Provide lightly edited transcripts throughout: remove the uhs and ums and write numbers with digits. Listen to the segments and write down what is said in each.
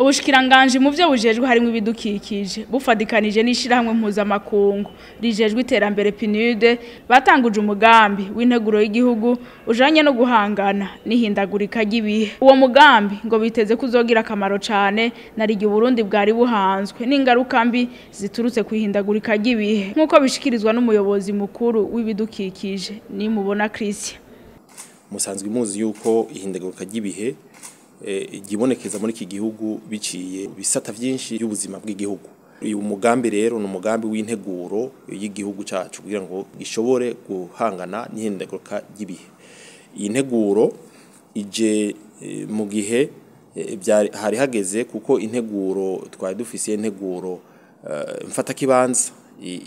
Ubushikiranganje mu byo bujejwe harimo ibidukikije bufadikanije n'ishirahamwe mpuzamakungu rijejwe iterambere PNUD batanguje umugambi w'integuro y'igihugu ujanye no guhangana n'ihindagurika ry'ibihe. Uwo mugambi ngo biteze kuzogira akamaro cane narigi Burundi bwari buhanzwe n'ingaruka mbi ziturutse kwihindagurika ry'ibihe nkuko bishikirizwa n'umuyobozi mukuru w'ibidukikije ni mubona Christian. Musanzwe muzi yuko ihindagurika ry'ibihe gibonekeza muri iki gihugu biciye bisata vyinshi y'ubuzima bw'igihugu. Uyu mugambi rero ni umugambi w'integuro y'igihugu cacu kugira ngo gishobore guhangana n'ihindagurika ry'ibihe. Iyi nteguro ije mu gihe hari hageze kuko integuro twari dufise integuro mfata kibanza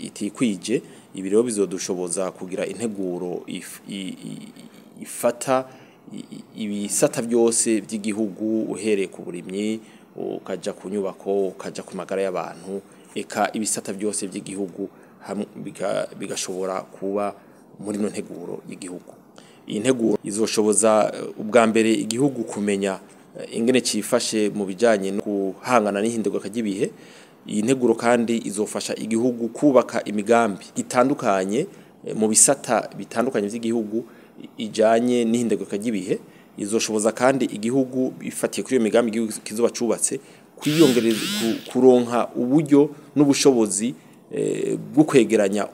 itikwije ibi rero bizodushoboza kugira integuro ifata ibisata byose by'igihugu uhereye ku burimyi ukaja ku nyubako ukaja ku magara y'abantu eka ibisata byose by'igihugu bigashobora kuba muri no nteguro y'igihugu. Iyi nteguro izoshoboza ubwa mbere igihugu kumenya ingene cifashe mu bijanye no guhangana n'ihindagurika ry'ibihe. Iyi nteguro kandi izofasha igihugu kubaka imigambi itandukanye mu bisata bitandukanye by'igihugu ijanye n'ihindagurika ry'ibihe. Izoshoboza kandi igihugu bifatiye kuri iyo migambi igihugu kizoba cubatse kwiyongereza kuronka uburyo n'ubushobozi bwo kwegeranya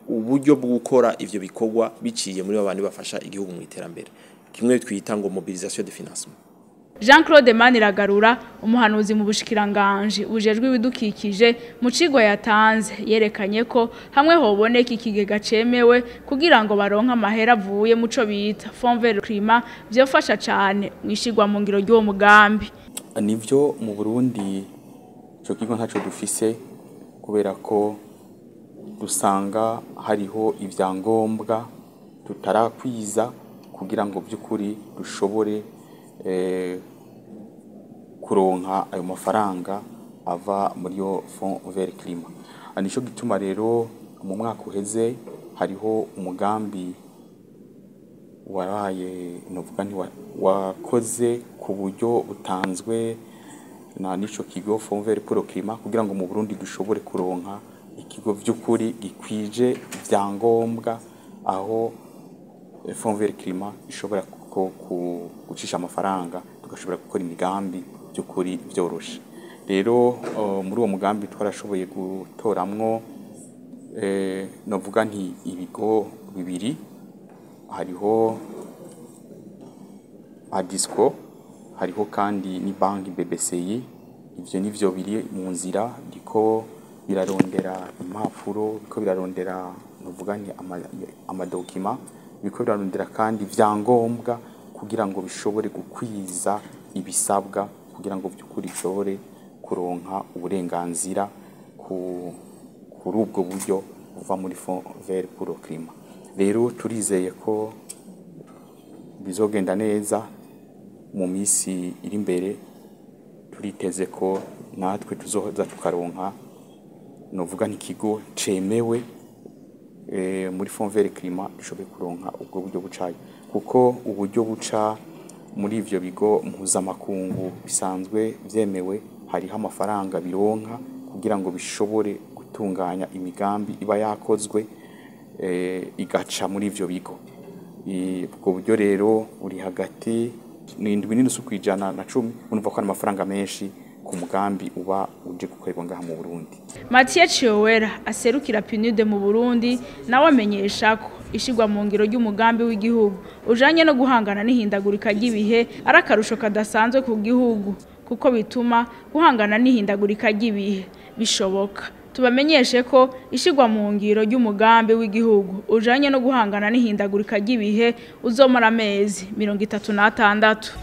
uburyo bwo gukora ivyo bikorwa biciye muri babandi bafasha igihugu mu iterambere, kimwe twita ngo mobilisation de financement. Jean-Claude Maniragarura umuhanuzi mu bushikiranganje bujejwe ibidukikije mu cigwa yatanze yerekanye ko hamwe hoboneka ikigega cemewe kugira ngo baronka amahera avuye muco bita Fond Vert Climat byofasha cyane mwishigwa mu ngiro ry'uwo mugambi. Nivyo mu Burundi cyo kigo ntaco dufise kubera ko dusanga hariho ivyangombwa tutarakwiza kugira ngo byukuri dushobore kuronka ayo mafaranga ava muri yo Fond Vert Climat. Anisho gituma rero mu mwaka uheze hariho umugambi waraye novuga nti wakoze ku buryo butanzwe na nico kigo Fond Vert Climat kugira ngo mu Burundi dushobore kuronka ikigo by'ukuri gikwije vyangombwa aho Fond Vert Climat ishobora gucisha amafaranga tugashobora gukora imigambi by'ukuri byoroshe. Rero muri uwo mugambi twarashoboye gutoramwo novuga nti ibigo bibiri, hariho Adisco, hariho kandi ni banki BBCI. Ivyo nivyo biri mu nzira diko birarondera impapuro, biko birarondera novuga nti amadokima, biko birarondera kandi vyangombwa kugira ngo bishobore gukwiza ibisabwa kugira ngo byukuri bishobore kuronka uburenganzira kuri ubwo buryo buva muri Fond Vert Climat. Rero turizeye ko bizogenda neza mu misi iri imbere, turiteze ko natwe tuzoza tukaronka novuga n'ikigo cemewe muri Fond Vert Climat dushobore kuronka ubwo buryo bucaye kuko uburyo buca muri ivyo bigo mpuzamakungu bisanzwe vyemewe hariho amafaranga bironka kugira ngo bishobore gutunganya imigambi iba yakozwe igaca muri ivyo bigo. Ubwo buryo rero uri hagati n'indwi na 10 unumva ko ari amafaranga menshi ku mugambi uba uje gukorerwa ngaha mu Burundi. Mathieu Chiowera aserukira PNUD mu Burundi nawe amenyesha ko ishigwa mu ngiro ry'umugambi w'igihugu ujanye no guhangana n'ihindagurika ry'ibihe arakarusho kadasanzwe ku gihugu kuko bituma guhangana n'ihindagurika ry'ibihe bishoboka. Tubamenyeshe ko ishigwa mu ngiro ry'umugambi w'igihugu ujanye no guhangana n'ihindagurika ry'ibihe uzomara amezi 36.